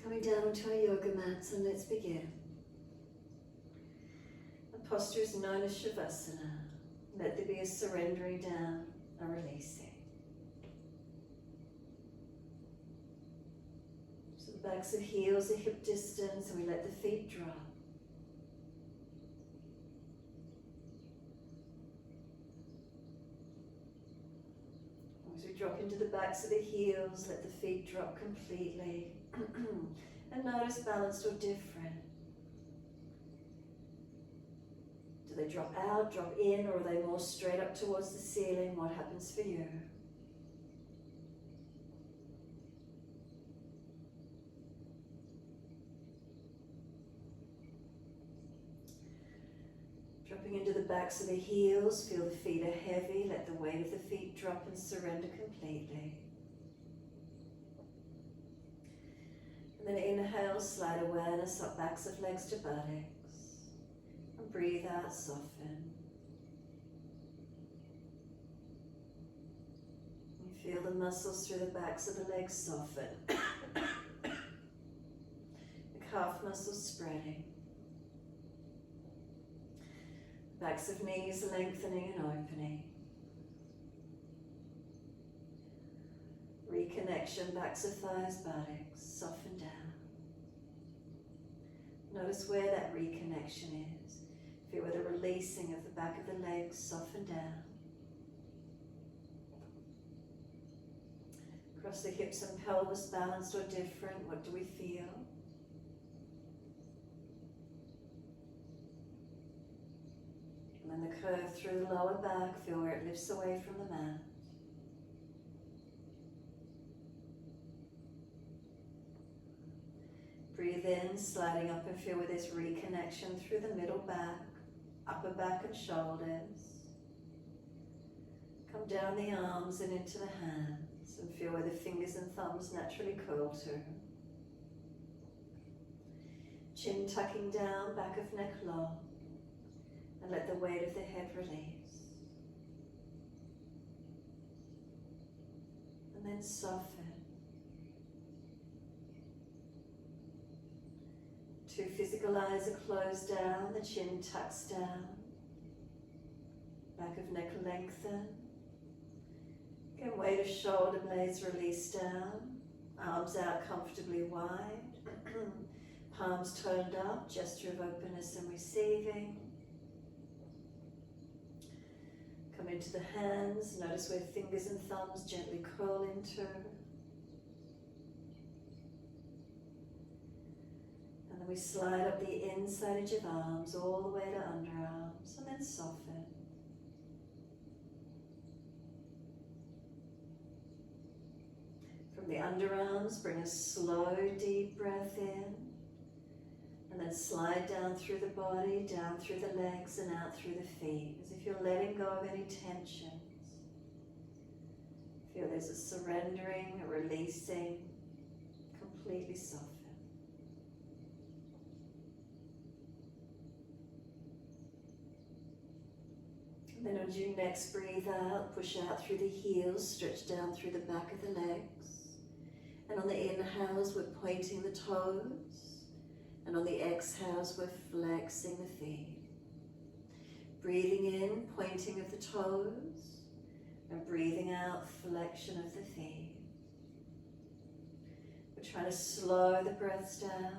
Coming down onto our yoga mats, and let's begin. The posture is known as Shavasana. Let there be a surrendering down, a releasing. So the backs of heels are hip distance, and we let the feet drop. As we drop into the backs of the heels, let the feet drop completely. And notice balanced or different. Do they drop out, drop in, or are they more straight up towards the ceiling? What happens for you? Dropping into the backs of the heels, feel the feet are heavy, let the weight of the feet drop and surrender completely. And then inhale, slide awareness up backs of legs to buttocks. And breathe out, soften. You feel the muscles through the backs of the legs soften. The calf muscles spreading. Backs of knees lengthening and opening. Reconnection, backs of thighs, buttocks, soften down. Notice where that reconnection is. Feel where the releasing of the back of the legs, soften down. Across the hips and pelvis, balanced or different, what do we feel? And then the curve through the lower back, feel where it lifts away from the mat. Breathe in, sliding up and feel where there's reconnection through the middle back, upper back and shoulders. Come down the arms and into the hands and feel where the fingers and thumbs naturally curl to. Chin tucking down, back of neck long. And let the weight of the head release. And then soften. Two physical eyes are closed down, the chin tucks down. Back of neck lengthen. Again, weight of shoulder blades release down. Arms out comfortably wide. Palms turned up, gesture of openness and receiving. Come into the hands, notice where fingers and thumbs gently curl into. And then we slide up the inside edge of arms all the way to underarms and then soften. From the underarms, bring a slow, deep breath in. And then slide down through the body, down through the legs and out through the feet, as if you're letting go of any tensions. Feel there's a surrendering, a releasing, completely soften. And then as you next breathe out, push out through the heels, stretch down through the back of the legs. And on the inhales, we're pointing the toes. And on the exhales, we're flexing the feet. Breathing in, pointing of the toes. And breathing out, flexion of the feet. We're trying to slow the breaths down.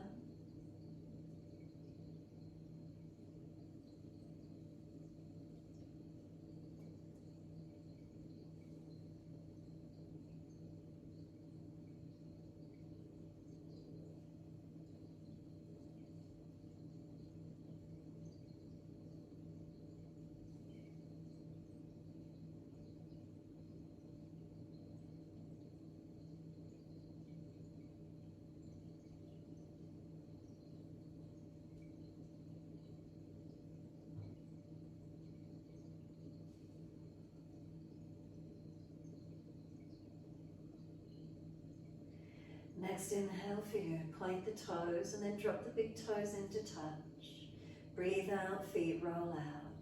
Next inhale for you, point the toes and then drop the big toes into touch. Breathe out, feet roll out.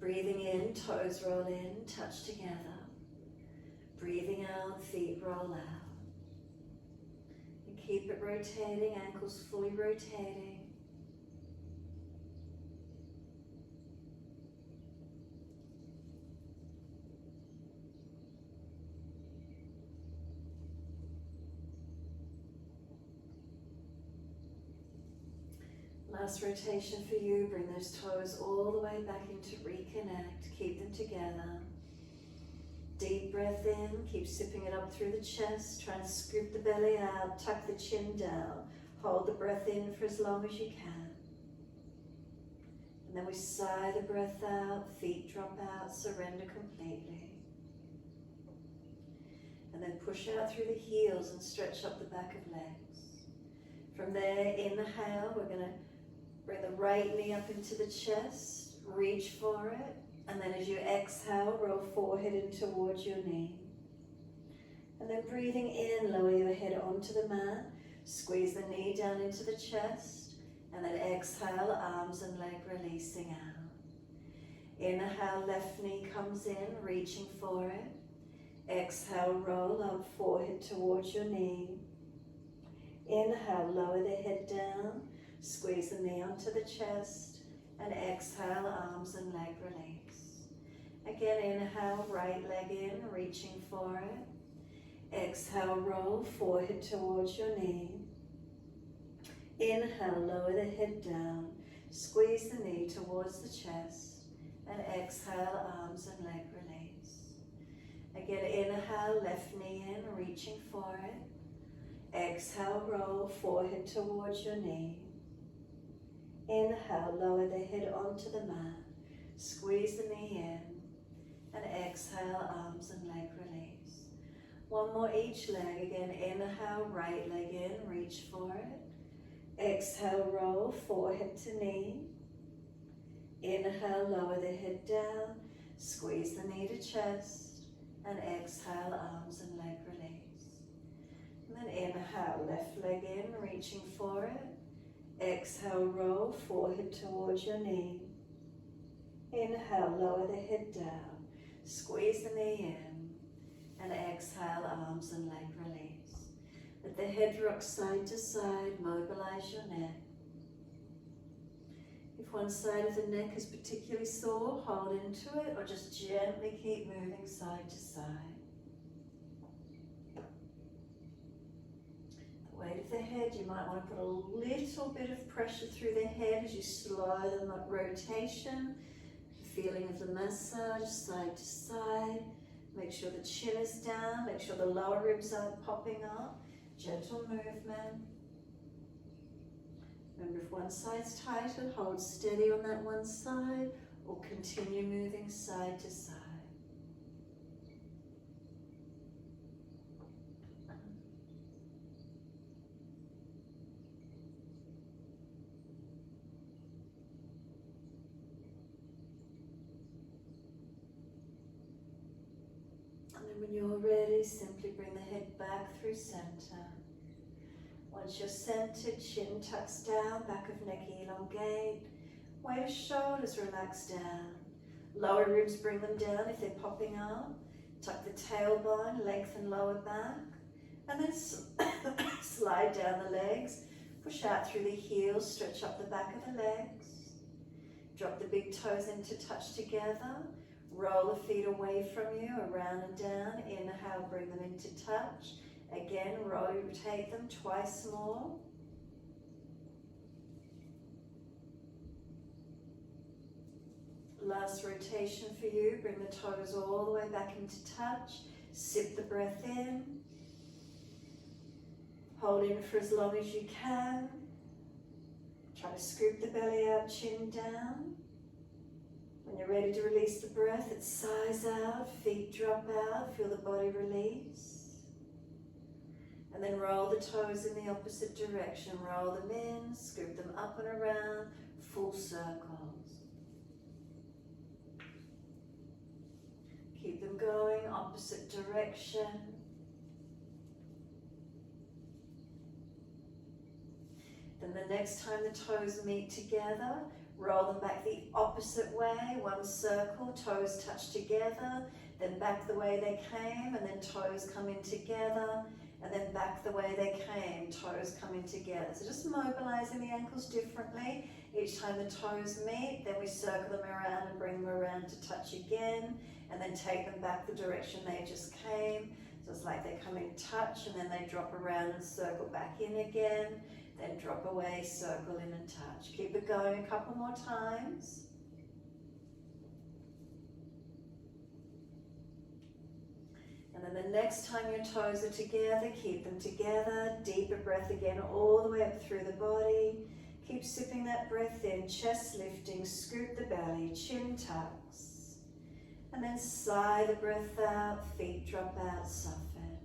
Breathing in, toes roll in, touch together. Breathing out, feet roll out. And keep it rotating, ankles fully rotating. Last rotation for you, bring those toes all the way back into reconnect, keep them together. Deep breath in, keep sipping it up through the chest, try and scoop the belly out, tuck the chin down, hold the breath in for as long as you can. And then we sigh the breath out, feet drop out, surrender completely. And then push out through the heels and stretch up the back of legs. From there, inhale, we're going to bring the right knee up into the chest, reach for it, and then as you exhale, roll forehead in towards your knee. And then breathing in, lower your head onto the mat, squeeze the knee down into the chest, and then exhale, arms and leg releasing out. Inhale, left knee comes in, reaching for it. Exhale, roll up, forehead towards your knee. Inhale, lower the head down, squeeze the knee onto the chest, and exhale, arms and leg release. Again, inhale, right leg in, reaching for it. Exhale, roll, forehead towards your knee. Inhale, lower the head down, squeeze the knee towards the chest, and exhale, arms and leg release. Again, inhale, left knee in, reaching for it. Exhale, roll, forehead towards your knee. Inhale, lower the head onto the mat, squeeze the knee in, and exhale, arms and leg release. One more each leg. Again, inhale, right leg in, reach for it. Exhale, roll, forehead to knee. Inhale, lower the head down, squeeze the knee to chest, and exhale, arms and leg release. And then inhale, left leg in, reaching for it. Exhale, roll, forehead towards your knee. Inhale, lower the head down, squeeze the knee in, and exhale, arms and leg release. Let the head rock side to side, mobilize your neck. If one side of the neck is particularly sore, hold into it, or just gently keep moving side to side. Weight of the head, you might want to put a little bit of pressure through the head as you slow the rotation, feeling of the massage side to side. Make sure the chin is down, make sure the lower ribs aren't popping up. Gentle movement. Remember, if one side's tighter, hold steady on that one side, or continue moving side to side. When you're ready, simply bring the head back through center. Once you're centered, chin tucks down, back of neck elongate, weight of shoulders relax down. Lower ribs, bring them down if they're popping up. Tuck the tailbone, lengthen lower back, and then slide down the legs. Push out through the heels, stretch up the back of the legs. Drop the big toes in to touch together. Roll the feet away from you, around and down. Inhale, bring them into touch. Again, rotate them twice more. Last rotation for you. Bring the toes all the way back into touch. Sip the breath in. Hold in for as long as you can. Try to scoop the belly out, chin down. When you're ready to release the breath, it sighs out, feet drop out, feel the body release. And then roll the toes in the opposite direction. Roll them in, scoop them up and around, full circles. Keep them going, opposite direction. Then the next time the toes meet together, roll them back the opposite way, one circle, toes touch together, then back the way they came, and then toes come in together, and then back back the way they came, toes coming together. So just mobilizing the ankles differently. Each time the toes meet, then we circle them around and bring them around to touch again, and then take them back the direction they just came. So it's like they come in touch, and then they drop around and circle back in again, then drop away, circle in and touch. Keep it going a couple more times. And then the next time your toes are together, keep them together. Deeper breath again, all the way up through the body. Keep sipping that breath in, chest lifting, scoop the belly, chin tucks. And then sigh the breath out, feet drop out, soften.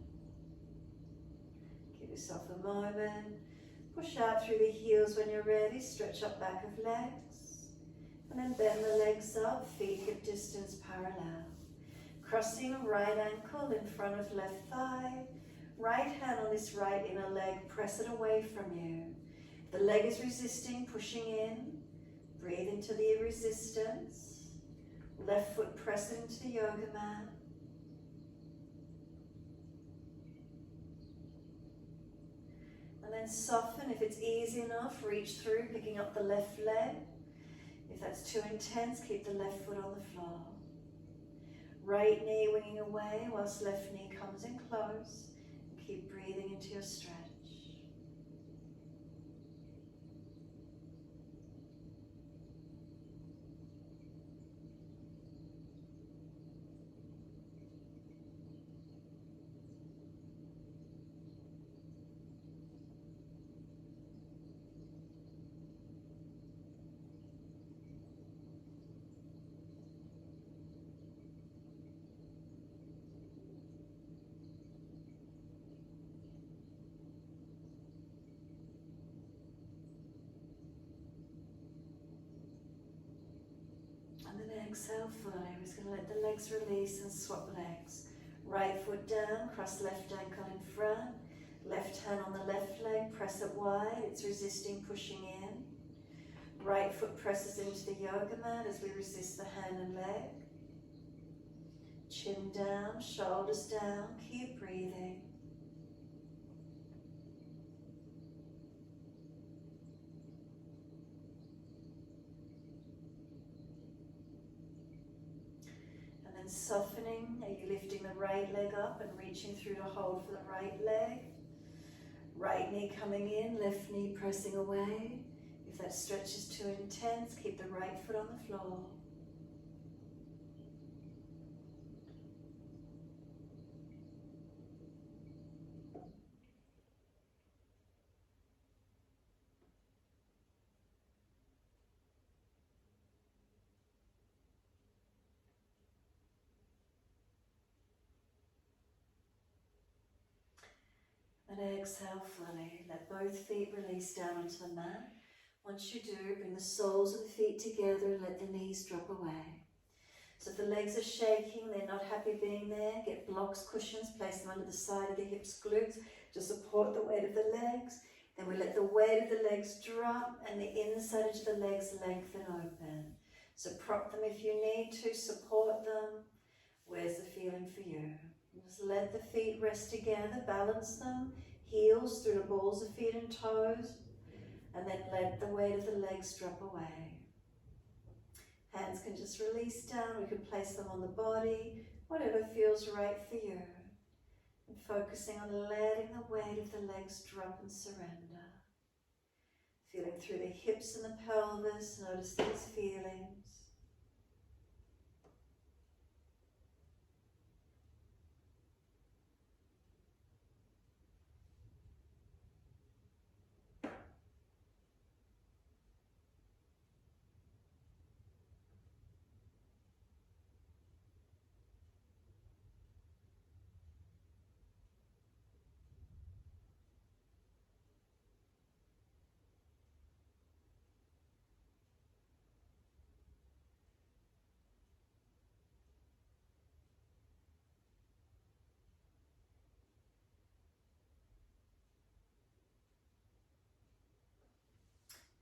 Give yourself a moment. Push out through the heels when you're ready. Stretch up back of legs. And then bend the legs up, feet hip distance parallel. Crossing right ankle in front of left thigh. Right hand on this right inner leg, press it away from you. The leg is resisting, pushing in. Breathe into the resistance. Left foot press it into the yoga mat. And then soften. If it's easy enough, reach through, picking up the left leg. If that's too intense, keep the left foot on the floor. Right knee winging away whilst left knee comes in close. And keep breathing into your stretch. And then exhale fully. We're just going to let the legs release and swap legs. Right foot down, cross left ankle in front. Left hand on the left leg, press it wide. It's resisting, pushing in. Right foot presses into the yoga mat as we resist the hand and leg. Chin down, shoulders down. Keep breathing. Softening, are you lifting the right leg up and reaching through to hold for the right leg? Right knee coming in, left knee pressing away. If that stretch is too intense, keep the right foot on the floor. And exhale fully. Let both feet release down onto the mat. Once you do, bring the soles of the feet together and let the knees drop away. So if the legs are shaking, they're not happy being there, get blocks, cushions, place them under the side of the hips, glutes to support the weight of the legs. Then we let the weight of the legs drop and the inside edge of the legs lengthen open. So prop them if you need to, support them. Where's the feeling for you? Just let the feet rest together, balance them, heels through the balls of feet and toes, and then let the weight of the legs drop away. Hands can just release down, we can place them on the body, whatever feels right for you. And focusing on letting the weight of the legs drop and surrender. Feeling through the hips and the pelvis, notice these feelings.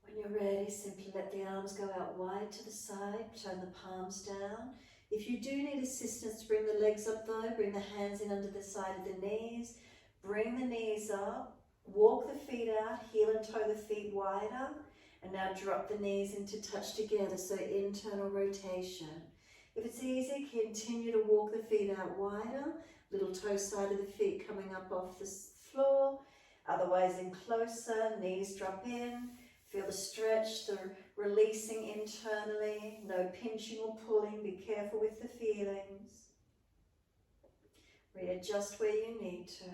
When you're ready, simply let the arms go out wide to the side, turn the palms down. If you do need assistance to bring the legs up though, bring the hands in under the side of the knees. Bring the knees up, walk the feet out, heel and toe the feet wider, and now drop the knees into touch together, so internal rotation. If it's easy, continue to walk the feet out wider, little toe side of the feet coming up off the floor, otherwise in closer, knees drop in, feel the stretch, the releasing internally, no pinching or pulling, be careful with the feelings. Readjust where you need to.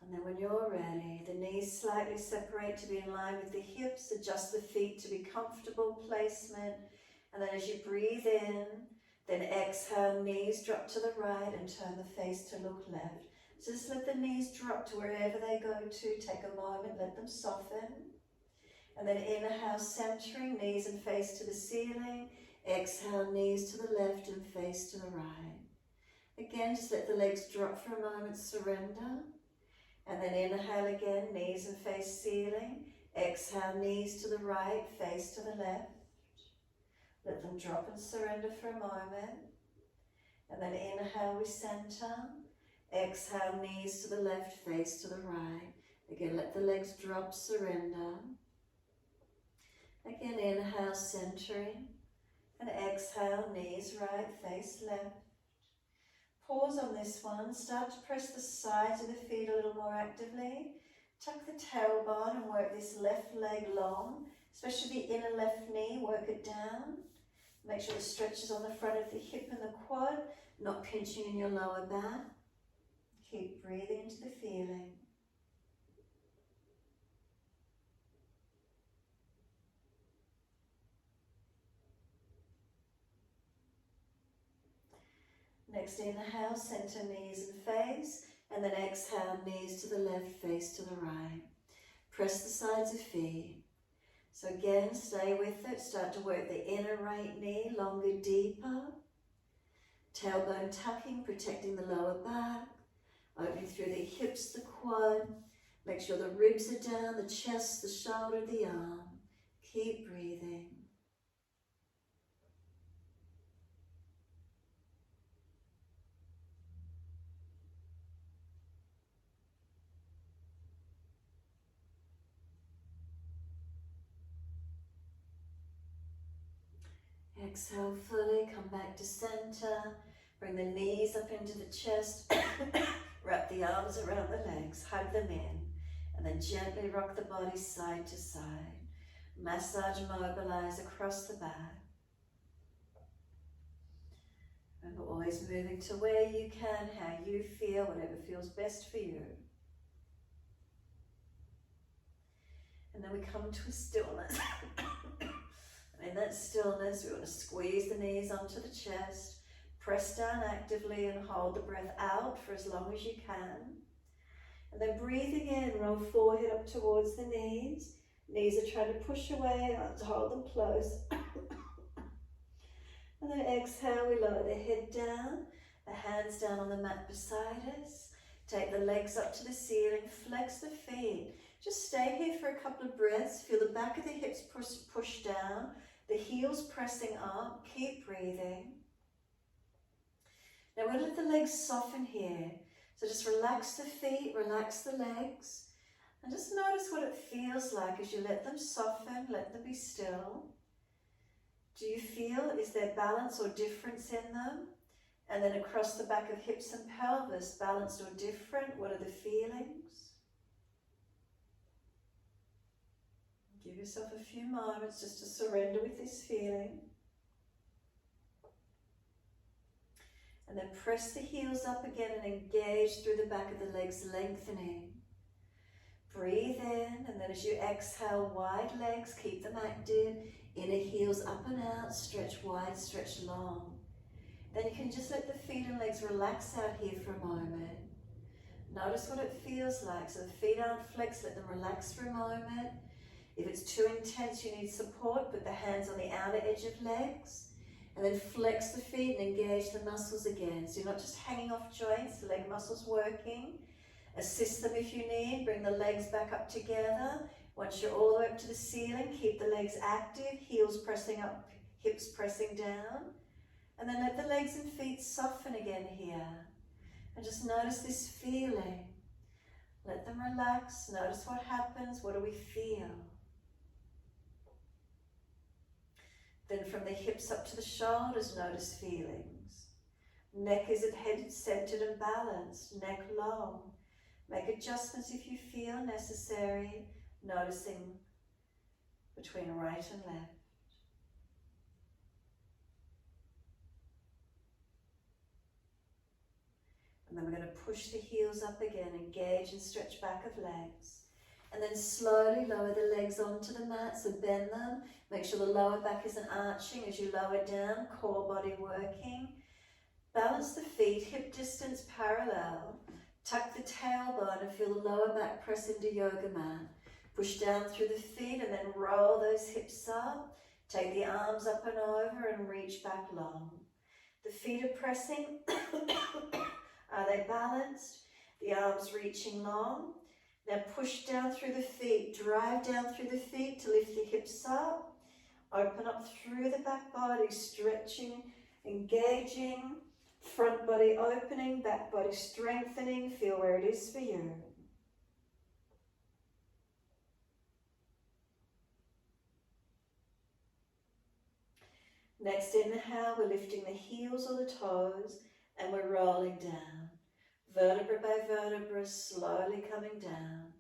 And then when you're ready, the knees slightly separate to be in line with the hips, adjust the feet to be comfortable placement, and then as you breathe in, then exhale, knees drop to the right and turn the face to look left. So just let the knees drop to wherever they go to, take a moment, let them soften. And then inhale, centering, knees and face to the ceiling, exhale, knees to the left and face to the right. Again, just let the legs drop for a moment, surrender. And then inhale again, knees and face ceiling. Exhale, knees to the right, face to the left. Let them drop and surrender for a moment. And then inhale, we center. Exhale, knees to the left, face to the right. Again, let the legs drop, surrender. Again, inhale, centering. And exhale, knees right, face left. Pause on this one, start to press the sides of the feet a little more actively. Tuck the tailbone and work this left leg long, especially the inner left knee, work it down. Make sure the stretch is on the front of the hip and the quad, not pinching in your lower back. Keep breathing into the feeling. Next inhale, center knees and face, and then exhale, knees to the left, face to the right. Press the sides of feet. So again, stay with it, start to work the inner right knee, longer, deeper. Tailbone tucking, protecting the lower back, opening through the hips, the quad. Make sure the ribs are down, the chest, the shoulder, the arm. Keep breathing. Exhale fully, come back to center. Bring the knees up into the chest. Wrap the arms around the legs, hug them in. And then gently rock the body side to side. Massage, mobilize across the back. And we're always moving to where you can, how you feel, whatever feels best for you. And then we come to a stillness. In that stillness, we want to squeeze the knees onto the chest, press down actively and hold the breath out for as long as you can. And then breathing in, roll forehead up towards the knees. Knees are trying to push away, to hold them close. And then exhale, we lower the head down, the hands down on the mat beside us. Take the legs up to the ceiling, flex the feet. Just stay here for a couple of breaths. Feel the back of the hips push down, the heels pressing up. Keep breathing. Now we're going to let the legs soften here. So just relax the feet, relax the legs, and just notice what it feels like as you let them soften, let them be still. Do you feel, is there balance or difference in them? And then across the back of hips and pelvis, balanced or different? What are the feelings? Give yourself a few moments just to surrender with this feeling. And then press the heels up again and engage through the back of the legs, lengthening. Breathe in, and then as you exhale, wide legs, keep them active. Inner heels up and out, stretch wide, stretch long. Then you can just let the feet and legs relax out here for a moment. Notice what it feels like. So the feet aren't flexed, let them relax for a moment. If it's too intense, you need support, put the hands on the outer edge of legs. And then flex the feet and engage the muscles again. So you're not just hanging off joints, the leg muscles working. Assist them if you need, bring the legs back up together. Once you're all the way up to the ceiling, keep the legs active, heels pressing up, hips pressing down. And then let the legs and feet soften again here. And just notice this feeling. Let them relax. Notice what happens. What do we feel? Then from the hips up to the shoulders, notice feelings. Neck is at head centered and balanced. Neck long. Make adjustments if you feel necessary. Noticing between right and left. And then we're going to push the heels up again, engage and stretch back of legs. And then slowly lower the legs onto the mat, so bend them. Make sure the lower back isn't arching as you lower down, core body working. Balance the feet, hip distance parallel. Tuck the tailbone and feel the lower back press into yoga mat. Push down through the feet and then roll those hips up. Take the arms up and over and reach back long. The feet are pressing. Are they balanced? The arms reaching long. Now push down through the feet. Drive down through the feet to lift the hips up. Open up through the back body, stretching, engaging. Front body opening, back body strengthening. Feel where it is for you. Next inhale, we're lifting the heels or the toes and we're rolling down. Vertebra by vertebra, slowly coming down.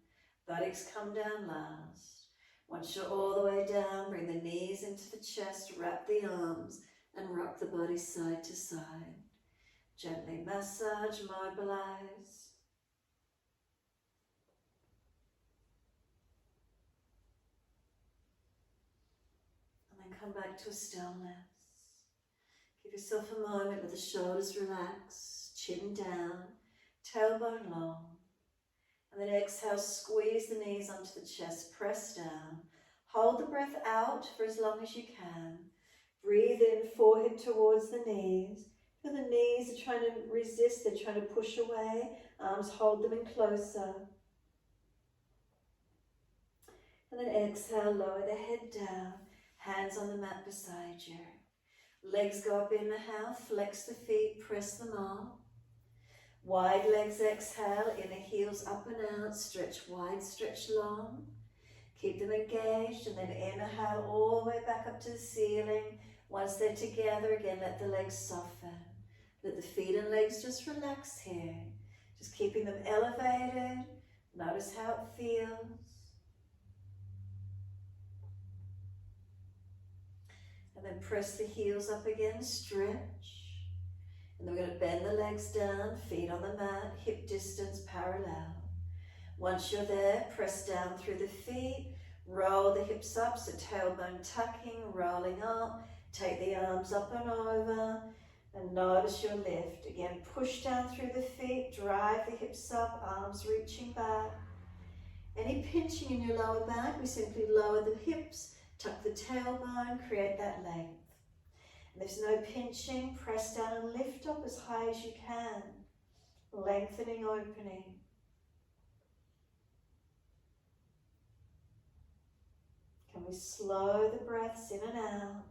Buttocks come down last. Once you're all the way down, bring the knees into the chest, wrap the arms and rock the body side to side. Gently massage, mobilize. And then come back to a stillness. Give yourself a moment, let the shoulders relax, chin down, tailbone long. And then exhale, squeeze the knees onto the chest, press down. Hold the breath out for as long as you can. Breathe in, forehead towards the knees. Feel the knees are trying to resist, they're trying to push away. Arms hold them in closer. And then exhale, lower the head down. Hands on the mat beside you. Legs go up, inhale, flex the feet, press them up. Wide legs, exhale, inner heels up and out, stretch wide, stretch long. Keep them engaged and then inhale all the way back up to the ceiling. Once they're together, again, let the legs soften. Let the feet and legs just relax here. Just keeping them elevated. Notice how it feels. And then press the heels up again, stretch. And then we're going to bend the legs down, feet on the mat, hip distance parallel. Once you're there, press down through the feet, roll the hips up, so tailbone tucking, rolling up. Take the arms up and over, and notice your lift. Again, push down through the feet, drive the hips up, arms reaching back. Any pinching in your lower back, we simply lower the hips, tuck the tailbone, create that length. And if there's no pinching, press down and lift up as high as you can. Lengthening, opening. Can we slow the breaths in and out?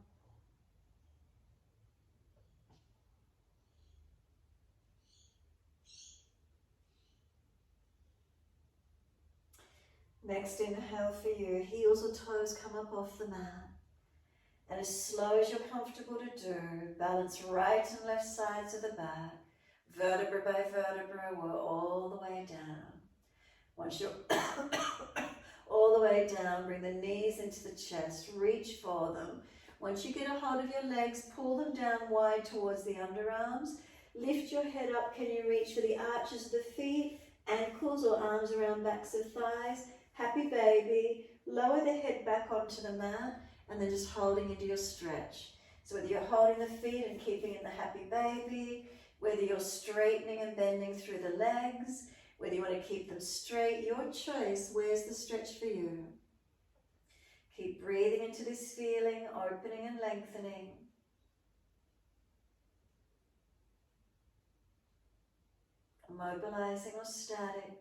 Next inhale for you, heels or toes come up off the mat. And as slow as you're comfortable to do, balance right and left sides of the back. Vertebra by vertebra, we're all the way down. Once you're all the way down, bring the knees into the chest, reach for them. Once you get a hold of your legs, pull them down wide towards the underarms. Lift your head up, can you reach for the arches of the feet, ankles or arms around backs of thighs? Happy baby, lower the head back onto the mat and then just holding into your stretch. So whether you're holding the feet and keeping in the happy baby, whether you're straightening and bending through the legs, whether you want to keep them straight, your choice. Where's the stretch for you? Keep breathing into this feeling, opening and lengthening. Mobilizing or static.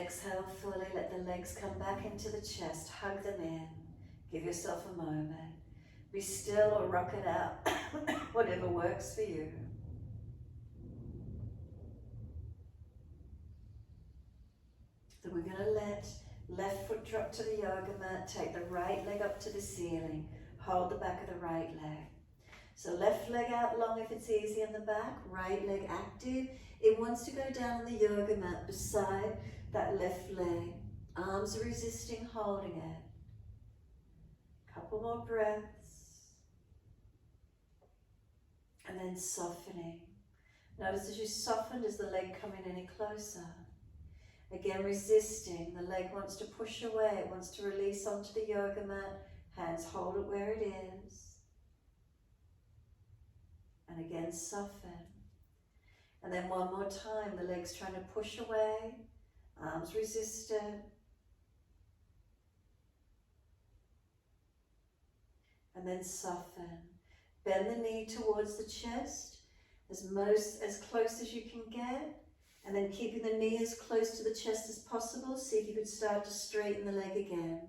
exhale fully, let the legs come back into the chest, hug them in. Give yourself a moment. Be still or rock it out, whatever works for you. Then we're going to let left foot drop to the yoga mat, take the right leg up to the ceiling, hold the back of the right leg. So left leg out long if it's easy in the back, right leg active. It wants to go down on the yoga mat beside that left leg. Arms are resisting, holding it. Couple more breaths. And then softening. Notice as you soften, does the leg come in any closer? Again, resisting. The leg wants to push away. It wants to release onto the yoga mat. Hands hold it where it is. And again, soften. And then one more time, the leg's trying to push away. Arms resistant. And then soften. Bend the knee towards the chest as close as you can get. And then keeping the knee as close to the chest as possible. See if you could start to straighten the leg again.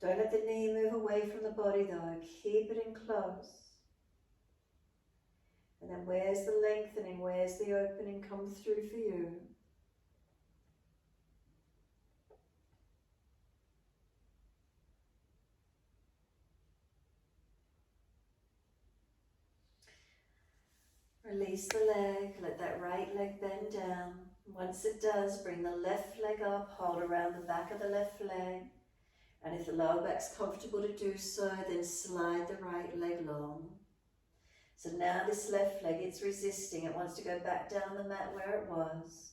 Don't let the knee move away from the body though. Keep it in close. And then where's the lengthening? Where's the opening come through for you? Release the leg, let that right leg bend down. Once it does, bring the left leg up, hold around the back of the left leg. And if the lower back's comfortable to do so, then slide the right leg long. So now this left leg, it's resisting. It wants to go back down the mat where it was.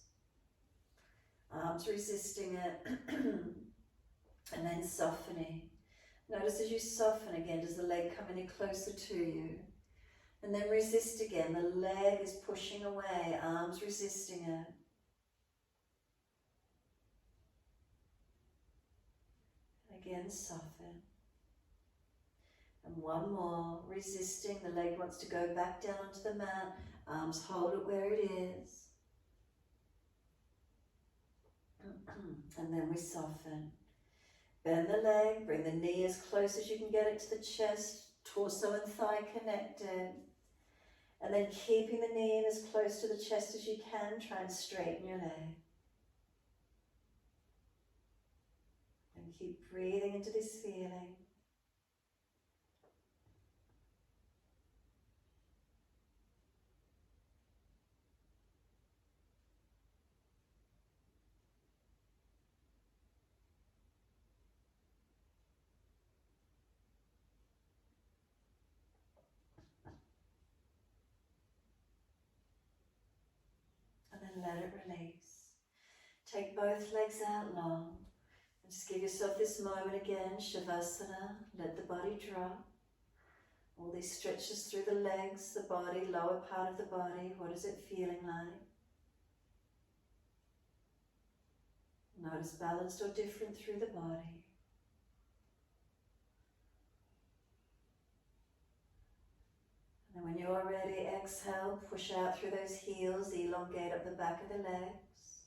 Arms resisting it. And then softening. Notice as you soften again, does the leg come any closer to you? And then resist again. The leg is pushing away, arms resisting it. Again, soften. And one more, resisting. The leg wants to go back down onto the mat. Arms hold it where it is. And then we soften. Bend the leg, bring the knee as close as you can get it to the chest, torso and thigh connected. And then keeping the knee in as close to the chest as you can, try and straighten your leg. And keep breathing into this feeling. And let it release. Take both legs out long. And just give yourself this moment again, Shavasana. Let the body drop. All these stretches through the legs, the body, lower part of the body. What is it feeling like? Notice balanced or different through the body. And when you're ready, exhale, push out through those heels, elongate up the back of the legs.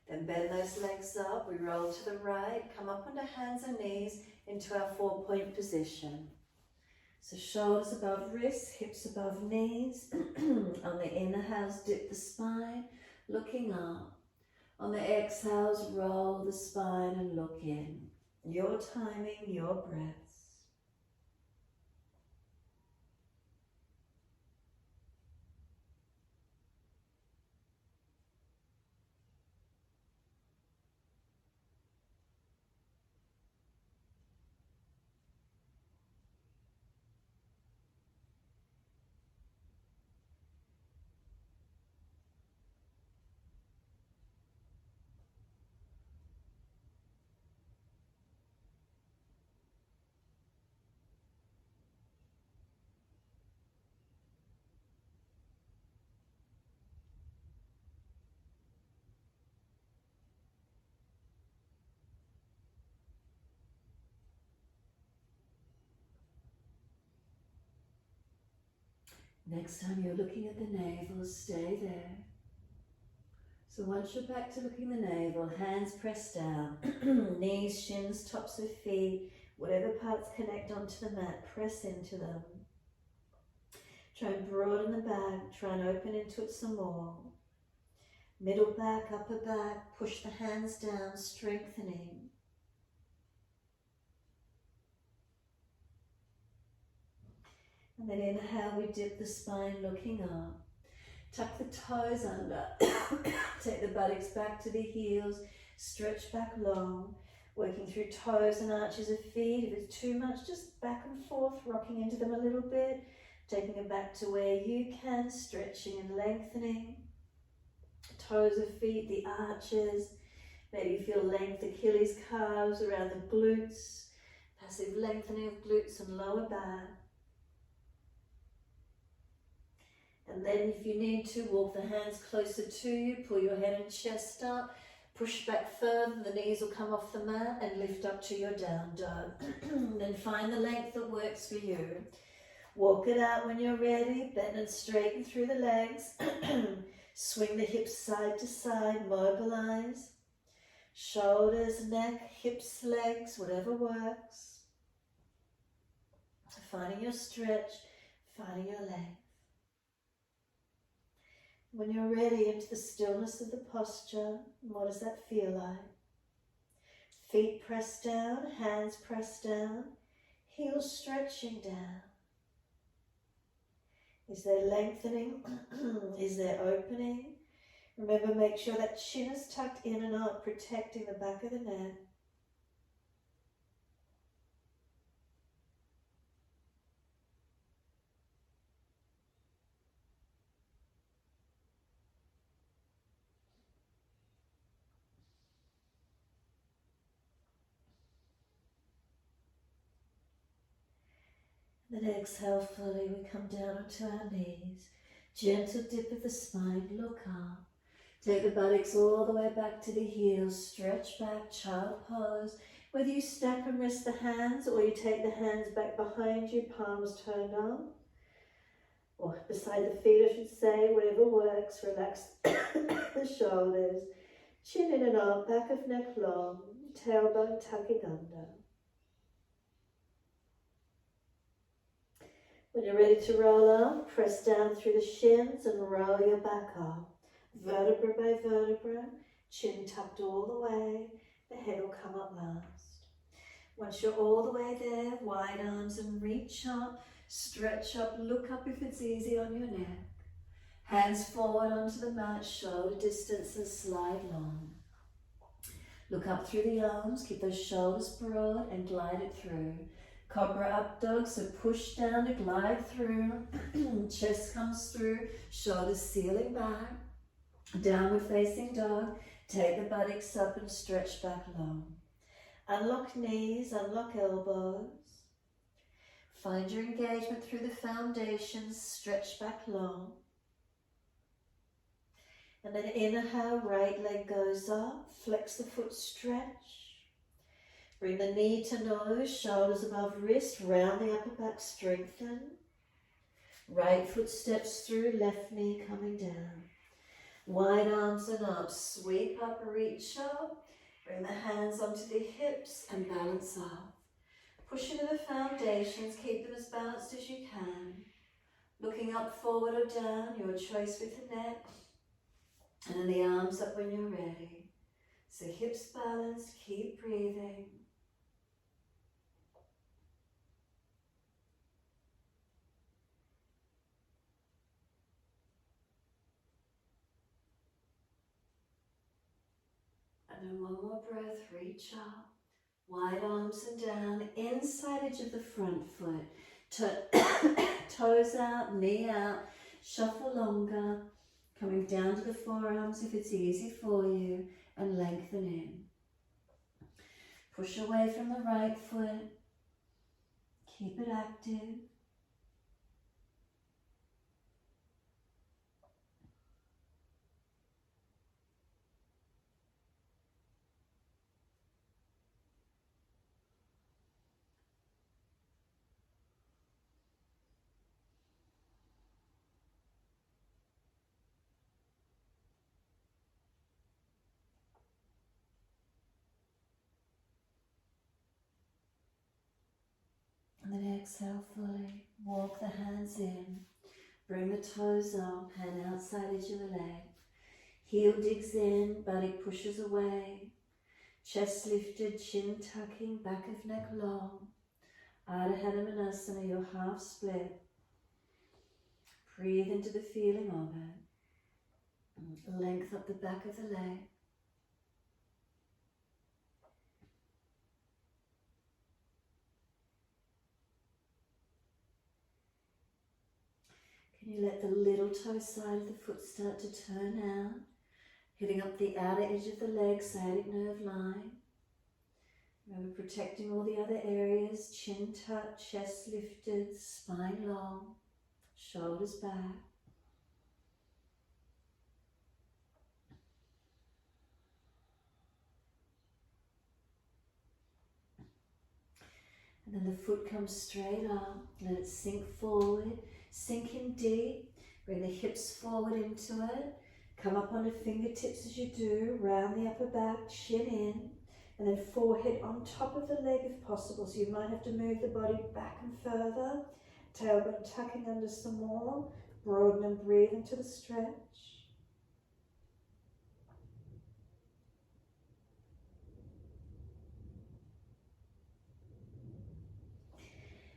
Then bend those legs up, we roll to the right, come up onto hands and knees into our 4-point position. So shoulders above wrists, hips above knees. On the inhales, dip the spine, looking up. On the exhales, roll the spine and look in. Your timing, your breaths. Next time you're looking at the navel, stay there. So once you're back to looking the navel, hands pressed down, knees, shins, tops of feet, whatever parts connect onto the mat, press into them. Try and broaden the back, try and open into it some more. Middle back, upper back, push the hands down, strengthening. And then inhale, we dip the spine looking up. Tuck the toes under, take the buttocks back to the heels, stretch back long, working through toes and arches of feet. If it's too much, just back and forth, rocking into them a little bit, taking them back to where you can, stretching and lengthening. Toes of feet, the arches, maybe you feel length, Achilles calves around the glutes, passive lengthening of glutes and lower back. And then if you need to, walk the hands closer to you, pull your head and chest up, push back further, the knees will come off the mat and lift up to your down dog. Then find the length that works for you. Walk it out when you're ready, bend and straighten through the legs. Swing the hips side to side, mobilize. Shoulders, neck, hips, legs, whatever works. Finding your stretch, finding your length. When you're ready, into the stillness of the posture, what does that feel like? Feet pressed down, hands pressed down, heels stretching down. Is there lengthening? Is there opening? Remember, make sure that chin is tucked in and up, protecting the back of the neck. Then exhale fully, we come down onto our knees. Gentle dip of the spine, look up. Take the buttocks all the way back to the heels, stretch back, child pose. Whether you stack and rest the hands or you take the hands back behind you, palms turned up. Or beside the feet, I should say, whatever works. Relax the shoulders, chin in and up, back of neck long, tailbone tucking under. When you're ready to roll up, press down through the shins and roll your back up. Vertebra by vertebra, chin tucked all the way, the head will come up last. Once you're all the way there, wide arms and reach up, stretch up, look up if it's easy on your neck. Hands forward onto the mat, shoulder distance and slide long. Look up through the arms, keep those shoulders broad and glide it through. Cobra up dog, so push down to glide through. Chest comes through, shoulders sealing back. Downward facing dog, take the buttocks up and stretch back long. Unlock knees, unlock elbows. Find your engagement through the foundations, stretch back long. And then inhale, right leg goes up, flex the foot, stretch. Bring the knee to nose, shoulders above wrist, round the upper back, strengthen. Right foot steps through, left knee coming down. Wide arms and up, sweep up, reach up. Bring the hands onto the hips and balance up. Push into the foundations, keep them as balanced as you can. Looking up, forward or down, your choice with the neck. And then the arms up when you're ready. So hips balanced, keep breathing. And then one more breath, reach up. Wide arms and down, inside edge of the front foot. Toes out, knee out, shuffle longer. Coming down to the forearms if it's easy for you, and lengthen in. Push away from the right foot. Keep it active. exhale fully. Walk the hands in. Bring the toes up, hand outside edge of the leg. Heel digs in, body pushes away. Chest lifted, chin tucking, back of neck long. Ardha Hanumanasana, your half split. Breathe into the feeling of it. Length up the back of the leg. Can you let the little toe side of the foot start to turn out? Hitting up the outer edge of the leg, sciatic nerve line. Remember protecting all the other areas, chin tucked, chest lifted, spine long, shoulders back. And then the foot comes straight up, let it sink forward, sink in deep, bring the hips forward into it, come up on the fingertips as you do, round the upper back, chin in, and then forehead on top of the leg if possible, so you might have to move the body back and further, tailbone tucking under some more, broaden and breathe into the stretch.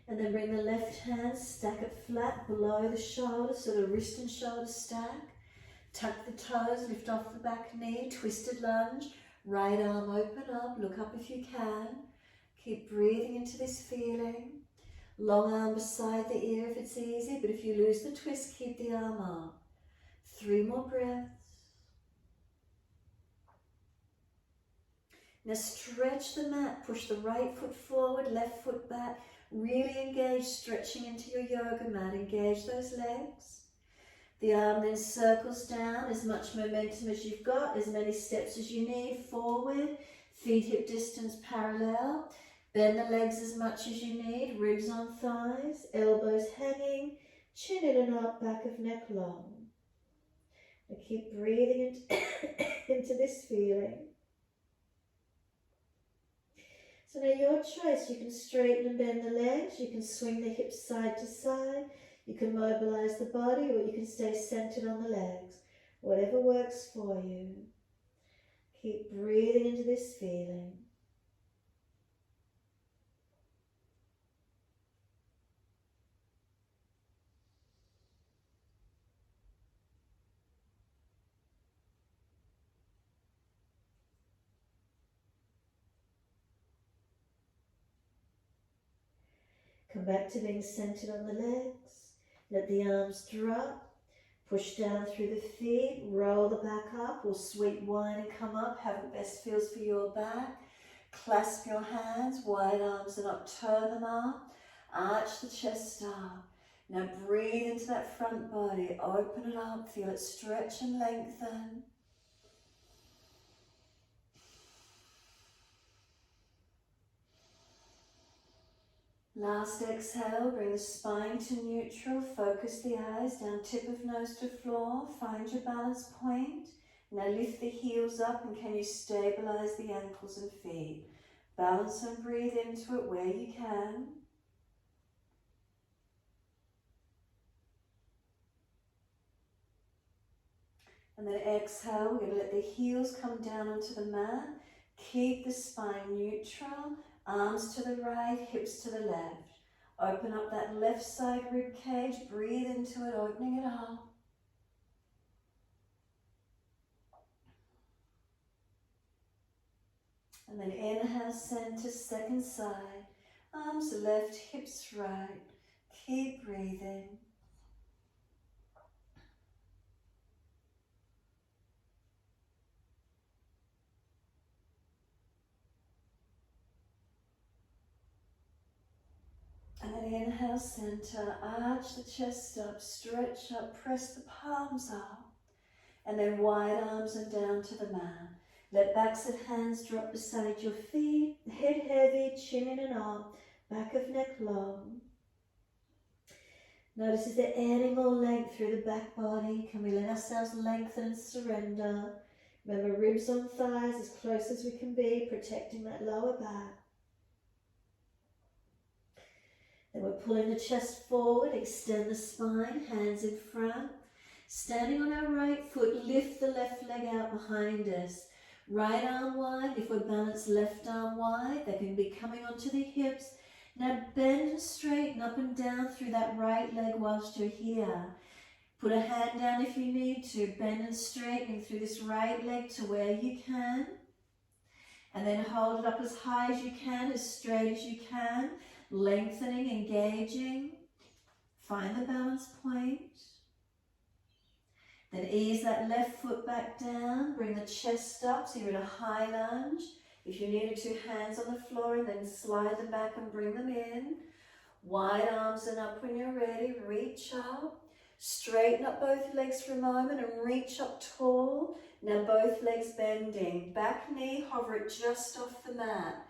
And then bring the left hand, stack it flat below the shoulder, so the wrist and shoulder stack. Tuck the toes, lift off the back knee, twisted lunge, right arm open up, look up if you can. Keep breathing into this feeling. Long arm beside the ear if it's easy, but if you lose the twist, keep the arm up. 3 more breaths. Now stretch the mat, push the right foot forward, left foot back. Really engage, stretching into your yoga mat. Engage those legs. The arm then circles down, as much momentum as you've got, as many steps as you need, forward, feet hip distance parallel. Bend the legs as much as you need, ribs on thighs, elbows hanging, chin in and up, back of neck long. And keep breathing into this feeling. So now your choice, you can straighten and bend the legs, you can swing the hips side to side, you can mobilize the body, or you can stay centered on the legs. Whatever works for you. Keep breathing into this feeling. Come back to being centered on the legs. Let the arms drop. Push down through the feet. Roll the back up or sweep wide and come up. Have what best feels for your back. Clasp your hands, wide arms and up. Turn them up. Arch the chest up. Now breathe into that front body. Open it up. Feel it stretch and lengthen. Last exhale, bring the spine to neutral, focus the eyes down, tip of nose to floor, find your balance point. Now lift the heels up and can you stabilize the ankles and feet? Balance and breathe into it where you can. And then exhale, we're going to let the heels come down onto the mat. Keep the spine neutral. Arms to the right, hips to the left. Open up that left side rib cage, breathe into it, opening it up. And then inhale, center, second side. Arms left, hips right. Keep breathing. And then inhale, center, arch the chest up, stretch up, press the palms up. And then wide arms and down to the mat. Let backs of hands drop beside your feet, head heavy, chin in and up, back of neck long. Notice if they're adding more length through the back body, can we let ourselves lengthen and surrender? Remember, ribs on thighs as close as we can be, protecting that lower back. Then we're pulling the chest forward, extend the spine, hands in front. Standing on our right foot, lift the left leg out behind us. Right arm wide, if we're balanced, left arm wide. They can be coming onto the hips. Now bend and straighten up and down through that right leg whilst you're here. Put a hand down if you need to. Bend and straighten through this right leg to where you can. And then hold it up as high as you can, as straight as you can. Lengthening, engaging. Find the balance point. Then ease that left foot back down. Bring the chest up so you're in a high lunge. If you needed to, hands on the floor and then slide them back and bring them in. Wide arms and up when you're ready. Reach up. Straighten up both legs for a moment and reach up tall. Now both legs bending. Back knee, hover it just off the mat.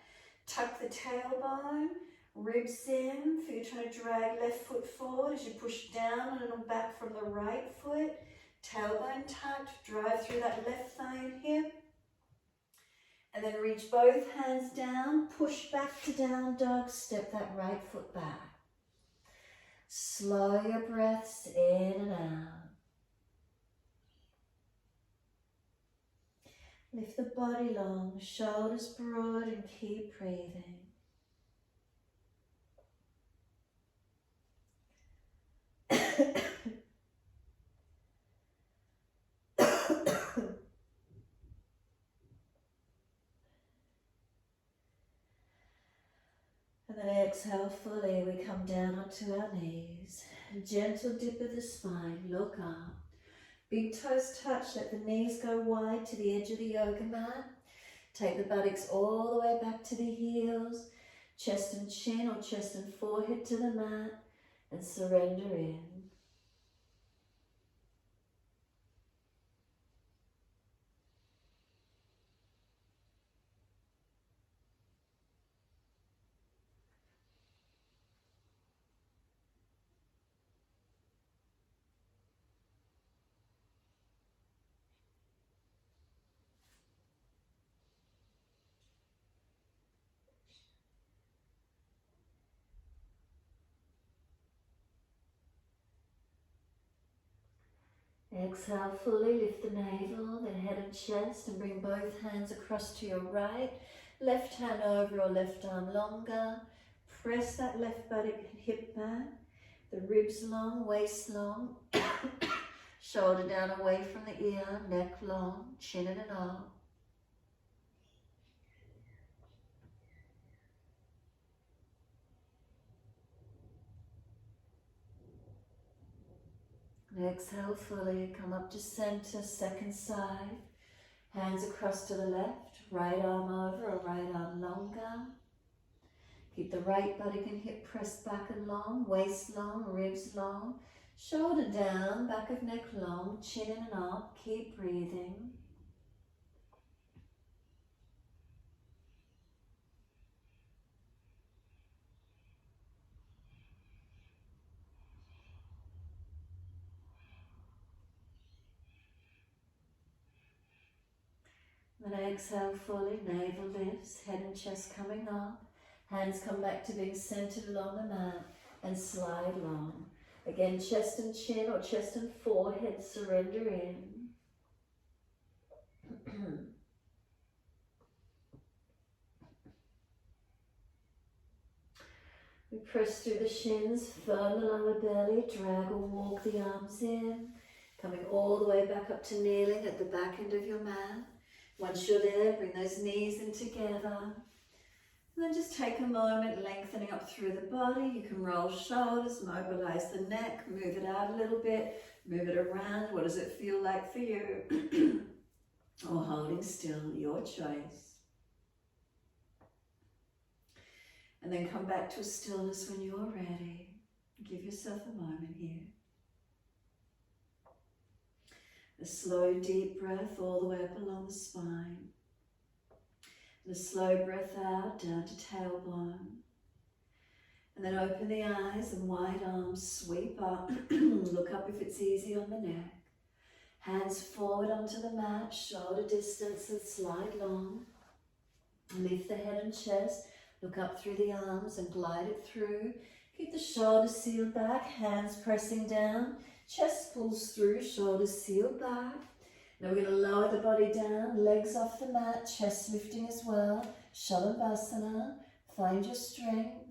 Tuck the tailbone, ribs in. Feel you're trying to drag left foot forward as you push down and back from the right foot. Tailbone tucked, drive through that left thigh and hip. And then reach both hands down, push back to down dog, step that right foot back. Slow your breaths in and out. Lift the body long, shoulders broad, and keep breathing. And then exhale fully, we come down onto our knees. A gentle dip of the spine, look up. Big toes touch, let the knees go wide to the edge of the yoga mat. Take the buttocks all the way back to the heels. Chest and chin or chest and forehead to the mat. And surrender in. Exhale fully, lift the navel, then head and chest, and bring both hands across to your right. Left hand over or left arm longer. Press that left buttock and hip back. The ribs long, waist long. Shoulder down away from the ear, neck long, chin in and up. And exhale fully, come up to center, second side. Hands across to the left, right arm over or right arm longer. Keep the right buttock and hip pressed back and long, waist long, ribs long. Shoulder down, back of neck long, chin in and up. Keep breathing. Then exhale fully, navel lifts, head and chest coming up. Hands come back to being centered along the mat and slide long. Again, chest and chin or chest and forehead, surrender in. We press through the shins, firm the lower belly, drag or walk the arms in. Coming all the way back up to kneeling at the back end of your mat. Once you're there, bring those knees in together. And then just take a moment, lengthening up through the body. You can roll shoulders, mobilize the neck, move it out a little bit, move it around. What does it feel like for you? Or holding still, your choice. And then come back to a stillness when you're ready. Give yourself a moment here. A slow, deep breath all the way up along the spine. And a slow breath out, down to tailbone. And then open the eyes and wide arms, sweep up. Look up if it's easy on the neck. Hands forward onto the mat, shoulder distance and slide long. Lift the head and chest, look up through the arms and glide it through. Keep the shoulders sealed back, hands pressing down, chest pulls through, shoulders sealed back. Now we're going to lower the body down, legs off the mat, chest lifting as well. Shalabhasana, find your strength.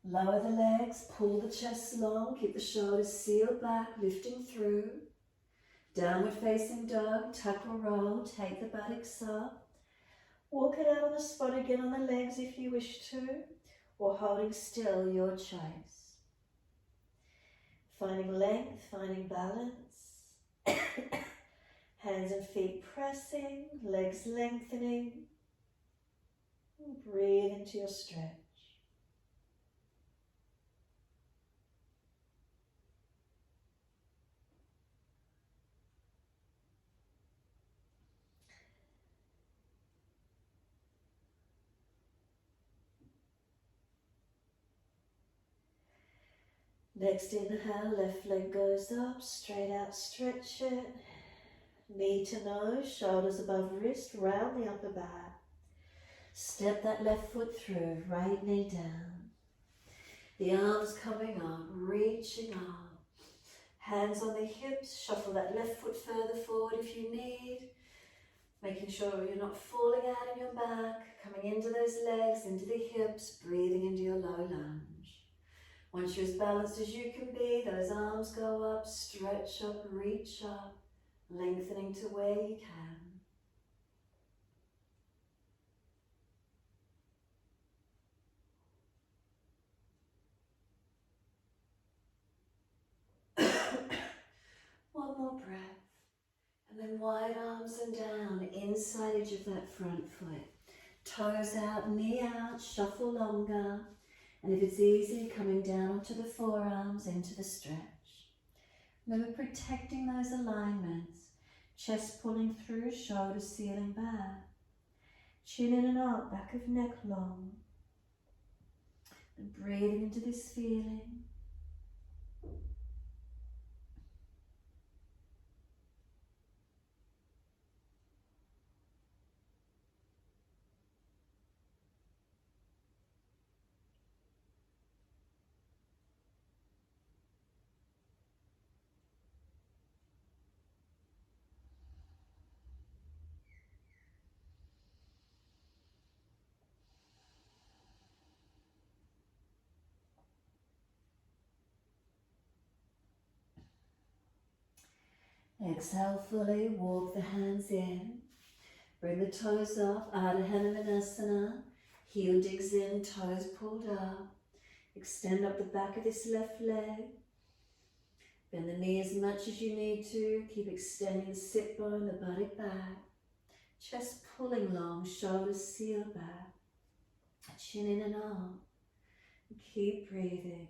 Lower the legs, pull the chest long, keep the shoulders sealed back, lifting through. Downward facing dog, tuck or roll, take the buttocks up. Walk it out on the spot again on the legs if you wish to, or holding still, your choice. Finding length, finding balance. Hands and feet pressing, legs lengthening. Breathe into your stretch. Next inhale, left leg goes up, straight out, stretch it. Knee to nose, shoulders above wrist, round the upper back. Step that left foot through, right knee down. The arms coming up, reaching up. Hands on the hips, shuffle that left foot further forward if you need. Making sure you're not falling out in your back, coming into those legs, into the hips, breathing into your low lunge. Once you're as balanced as you can be, those arms go up, stretch up, reach up, lengthening to where you can. One more breath. And then wide arms and down, inside edge of that front foot. Toes out, knee out, shuffle longer. And if it's easy, coming down onto the forearms, into the stretch. Remember protecting those alignments. Chest pulling through, shoulders sealing back. Chin in and out, back of neck long. And breathing into this feeling. Exhale fully, walk the hands in. Bring the toes up, Ardha Hanumanasana. Heel digs in, toes pulled up. Extend up the back of this left leg. Bend the knee as much as you need to. Keep extending the sit bone, the buttock back. Chest pulling long, shoulders seal back. Chin in and out. And keep breathing.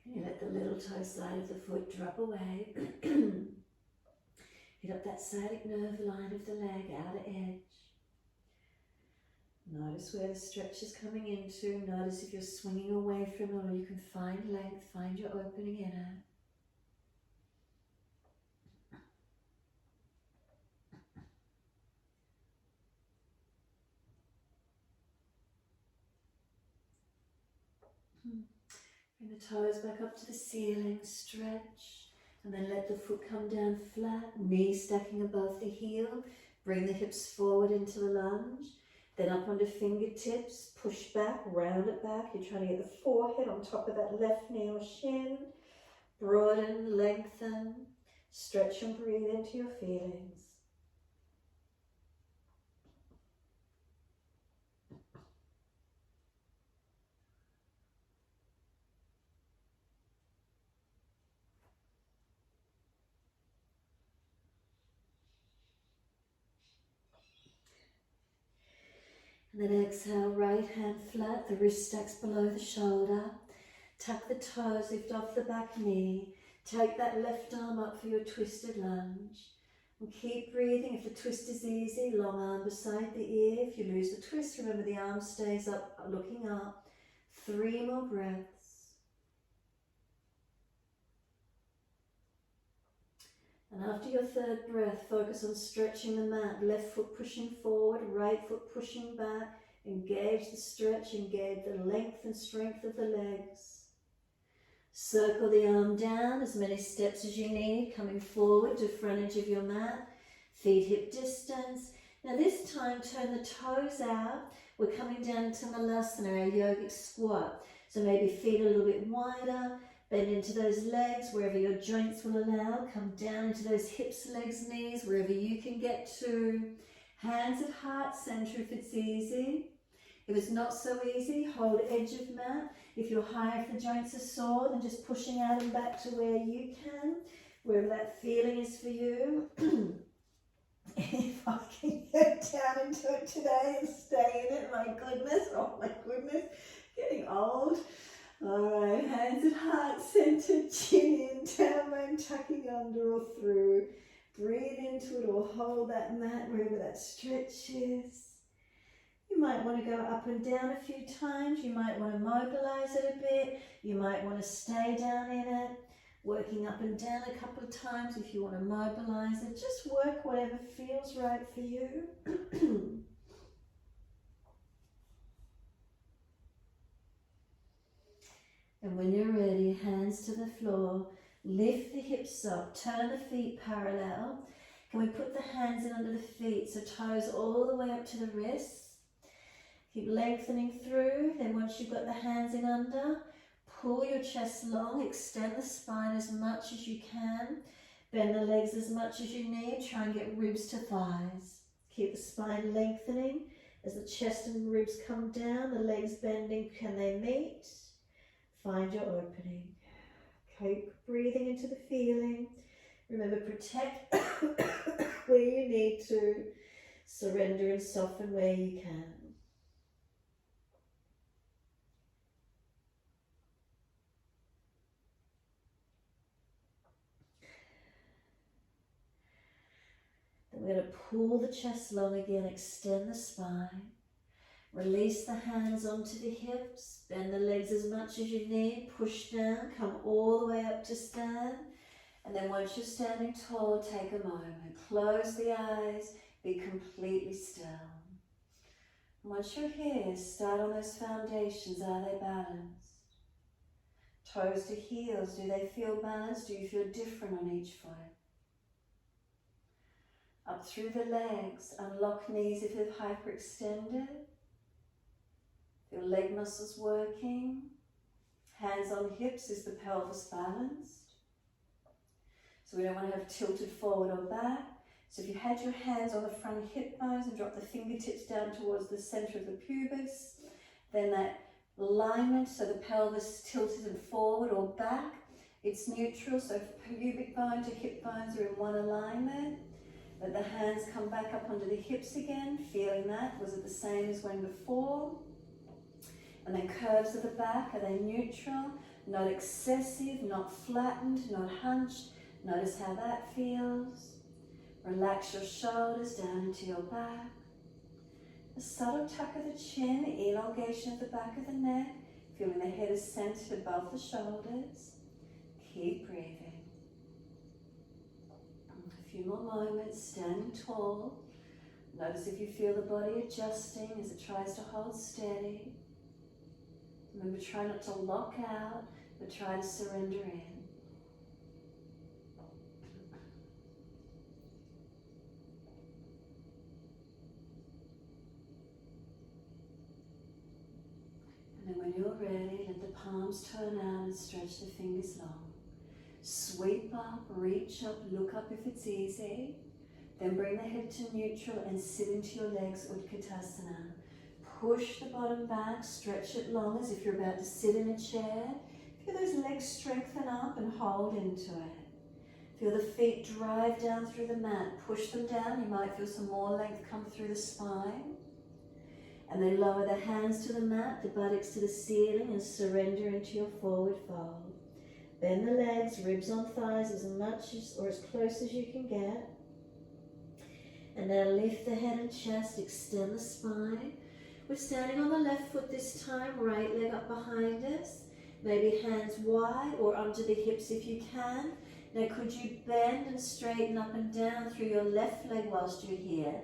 Can you let the little toe side of the foot drop away? Hit up that sciatic nerve line of the leg, outer edge. Notice where the stretch is coming into. Notice if you're swinging away from it, or you can find length, find your opening in it. Bring the toes back up to the ceiling, stretch, and then let the foot come down flat, knee stacking above the heel. Bring the hips forward into the lunge, then up onto fingertips, push back, round it back. You're trying to get the forehead on top of that left knee or shin. Broaden, lengthen, stretch and breathe into your feelings. And then exhale, right hand flat, the wrist stacks below the shoulder. Tuck the toes, lift off the back knee. Take that left arm up for your twisted lunge. And keep breathing. If the twist is easy, long arm beside the ear. If you lose the twist, remember the arm stays up, looking up. 3 more breaths. And after your 3rd breath, focus on stretching the mat. Left foot pushing forward, right foot pushing back. Engage the stretch, engage the length and strength of the legs. Circle the arm down as many steps as you need, coming forward to front edge of your mat. Feet hip distance. Now this time, turn the toes out. We're coming down to Malasana, our yogic squat. So maybe feet a little bit wider. Bend into those legs wherever your joints will allow. Come down into those hips, legs, knees, wherever you can get to. Hands at heart center if it's easy. If it's not so easy, hold edge of mat. If you're high, if the joints are sore, then just pushing out and back to where you can, wherever that feeling is for you. If I can get down into it today and stay in it, my goodness, oh my goodness, getting old. All right, hands at heart center, chin in, tailbone tucking under or through. Breathe into it or hold that mat wherever that stretch is. You might want to go up and down a few times. You might want to mobilize it a bit. You might want to stay down in it. Working up and down a couple of times if you want to mobilize it. Just work whatever feels right for you. And when you're ready, hands to the floor. Lift the hips up. Turn the feet parallel. Can we put the hands in under the feet so toes all the way up to the wrists? Keep lengthening through. Then once you've got the hands in under, pull your chest long, extend the spine as much as you can. Bend the legs as much as you need. Try and get ribs to thighs. Keep the spine lengthening. As the chest and ribs come down, the legs bending, can they meet? Find your opening. Keep breathing into the feeling. Remember, protect where you need to. Surrender and soften where you can. We're going to pull the chest long again, extend the spine. Release the hands onto the hips, bend the legs as much as you need, push down, come all the way up to stand. And then once you're standing tall, take a moment. Close the eyes, be completely still. And once you're here, start on those foundations. Are they balanced? Toes to heels, do they feel balanced? Do you feel different on each foot? Up through the legs, unlock knees if they've hyperextended. Feel leg muscles working. Hands on hips, is the pelvis balanced? So we don't want to have tilted forward or back. So if you had your hands on the front hip bones and drop the fingertips down towards the center of the pubis, then that alignment, so the pelvis tilted and forward or back, it's neutral, so pubic bone to hip bones are in one alignment. Let the hands come back up onto the hips again, feeling that. Was it the same as when before? And then curves of the back, are they neutral? Not excessive, not flattened, not hunched. Notice how that feels. Relax your shoulders down into your back. A subtle tuck of the chin, elongation of the back of the neck, feeling the head is centered above the shoulders. Keep breathing. A few more moments, standing tall. Notice if you feel the body adjusting as it tries to hold steady. Remember, try not to lock out, but try to surrender in. And then when you're ready, let the palms turn out and stretch the fingers long. Sweep up, reach up, look up if it's easy. Then bring the head to neutral and sit into your legs, Utkatasana. Push the bottom back, stretch it long as if you're about to sit in a chair. Feel those legs strengthen up and hold into it. Feel the feet drive down through the mat. Push them down. You might feel some more length come through the spine. And then lower the hands to the mat, the buttocks to the ceiling, and surrender into your forward fold. Bend the legs, ribs on thighs as much as or as close as you can get. And now lift the head and chest, extend the spine. We're standing on the left foot this time, right leg up behind us. Maybe hands wide or under the hips if you can. Now could you bend and straighten up and down through your left leg whilst you're here?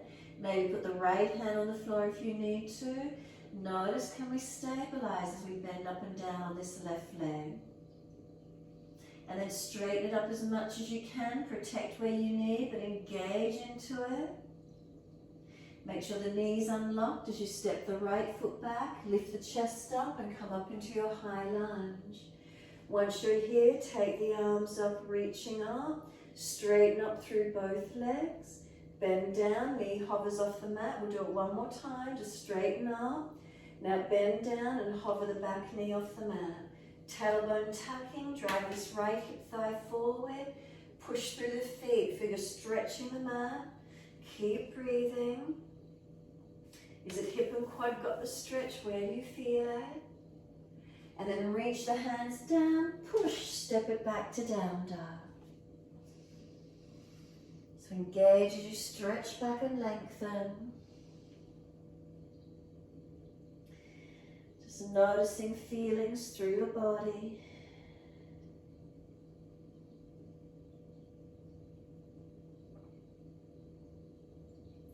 Maybe put the right hand on the floor if you need to. Notice, can we stabilize as we bend up and down on this left leg? And then straighten it up as much as you can. Protect where you need, but engage into it. Make sure the knees unlocked as you step the right foot back. Lift the chest up and come up into your high lunge. Once you're here, take the arms up, reaching up. Straighten up through both legs. Bend down, knee hovers off the mat. We'll do it one more time, just straighten up. Now bend down and hover the back knee off the mat. Tailbone tucking, drag this right hip thigh forward. Push through the feet, feel you're stretching the mat. Keep breathing. Is it hip and quad got the stretch? Where do you feel it? And then reach the hands down, push, step it back to down dog. So engage as you stretch back and lengthen. Just noticing feelings through your body.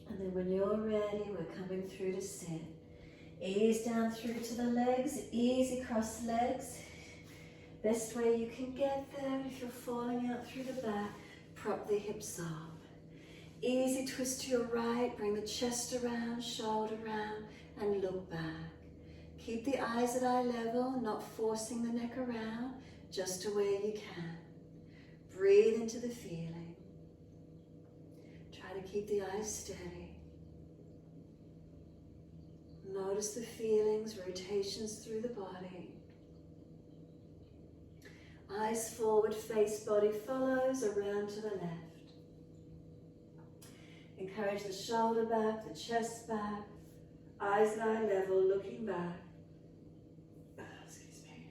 And then when you're ready, we're coming through to sit. Ease down through to the legs, easy cross legs. Best way you can get there. If you're falling out through the back, prop the hips up. Easy twist to your right, bring the chest around, shoulder round, and look back. Keep the eyes at eye level, not forcing the neck around, just to where you can. Breathe into the feeling. Try to keep the eyes steady. Notice the feelings, rotations through the body. Eyes forward, face, body follows, around to the left. Encourage the shoulder back, the chest back, eyes at eye level, looking back. Excuse me.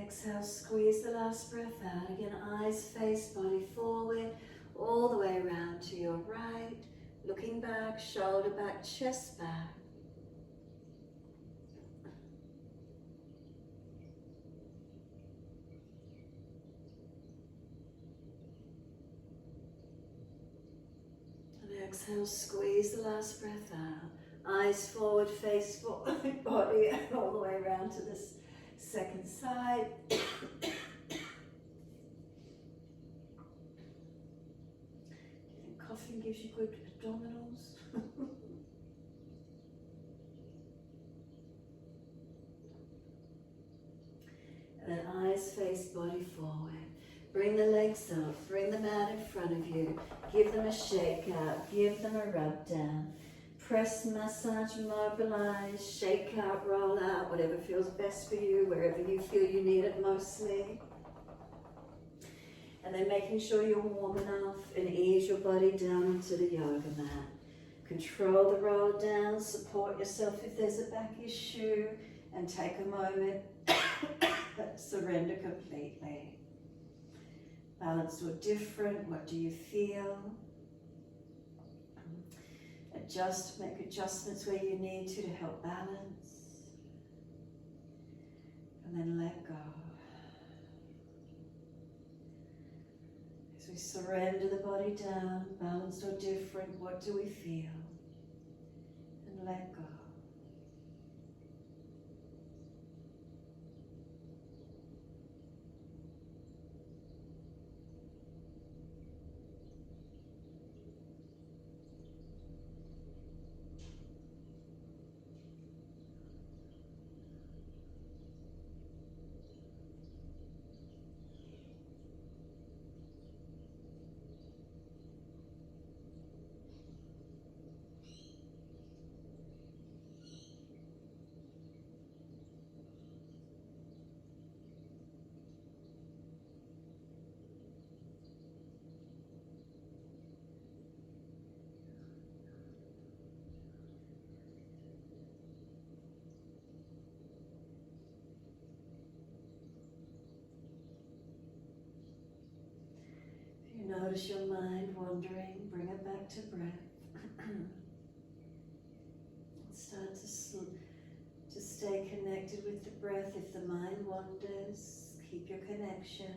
Exhale, squeeze the last breath out. Again, eyes, face, body forward, all the way around to your right. Looking back, shoulder back, chest back. And exhale, squeeze the last breath out. Eyes forward, face forward, body all the way around to this second side. Coughing gives you good abdominals. And then eyes, face, body forward. Bring the legs up, bring them out in front of you. Give them a shake out, give them a rub down. Press, massage, mobilize, shake out, roll out, whatever feels best for you, wherever you feel you need it mostly. And then making sure you're warm enough and ease your body down into the yoga mat. Control the roll down, support yourself if there's a back issue, and take a moment, surrender completely. Balanced or different, what do you feel? Adjust, make adjustments where you need to help balance. And then let go. As we surrender the body down, balanced or different, what do we feel? And let go. notice your mind wandering, bring it back to breath. Start to stay connected with the breath. If the mind wanders, keep your connection.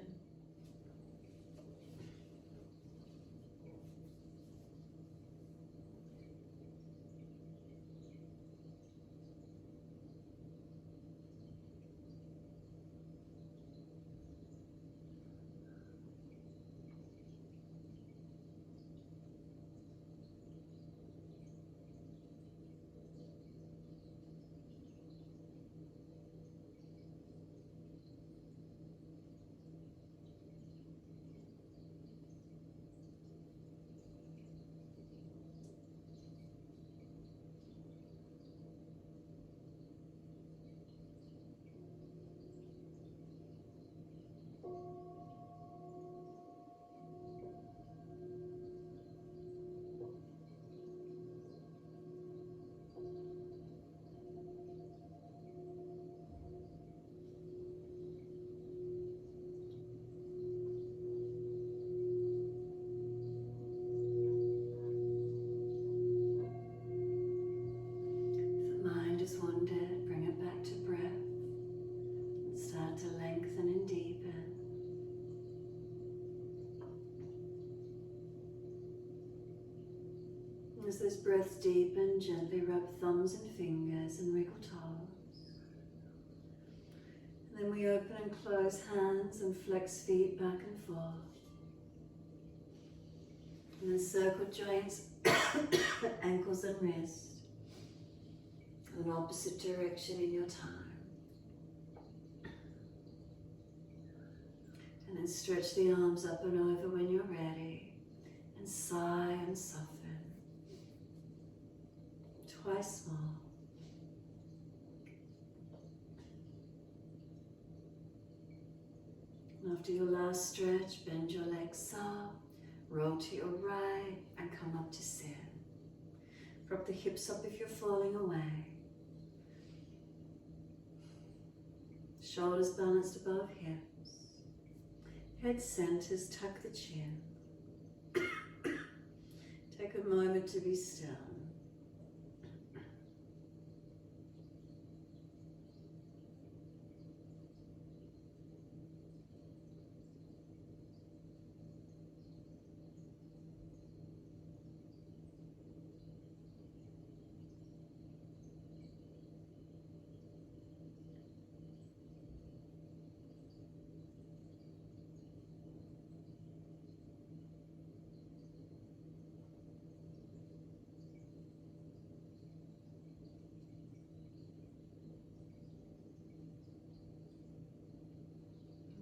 Just wandered, bring it back to breath and start to lengthen and deepen. As those breaths deepen, gently rub thumbs and fingers and wriggle toes. And then we open and close hands and flex feet back and forth. And then circle joints, ankles and wrists. An opposite direction in your time. And then stretch the arms up and over when you're ready. And sigh and soften. Twice more. And after your last stretch, bend your legs up, roll to your right, and come up to sit. Prop the hips up if you're falling away. Shoulders balanced above hips. Head centers, tuck the chin. Take a moment to be still.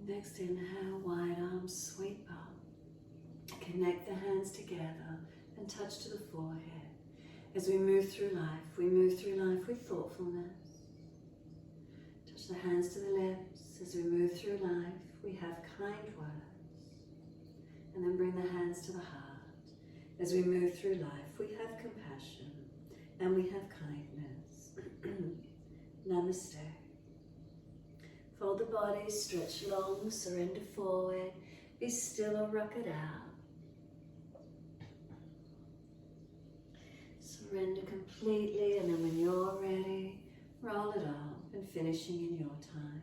Next inhale, wide arms sweep up. Connect the hands together and touch to the forehead. As we move through life with thoughtfulness. Touch the hands to the lips. As we move through life, we have kind words. And then bring the hands to the heart. As we move through life, we have compassion and we have kindness. Namaste. Fold the body, stretch long, surrender forward, be still or rock it out. Surrender completely, and then when you're ready, roll it up and finishing in your time.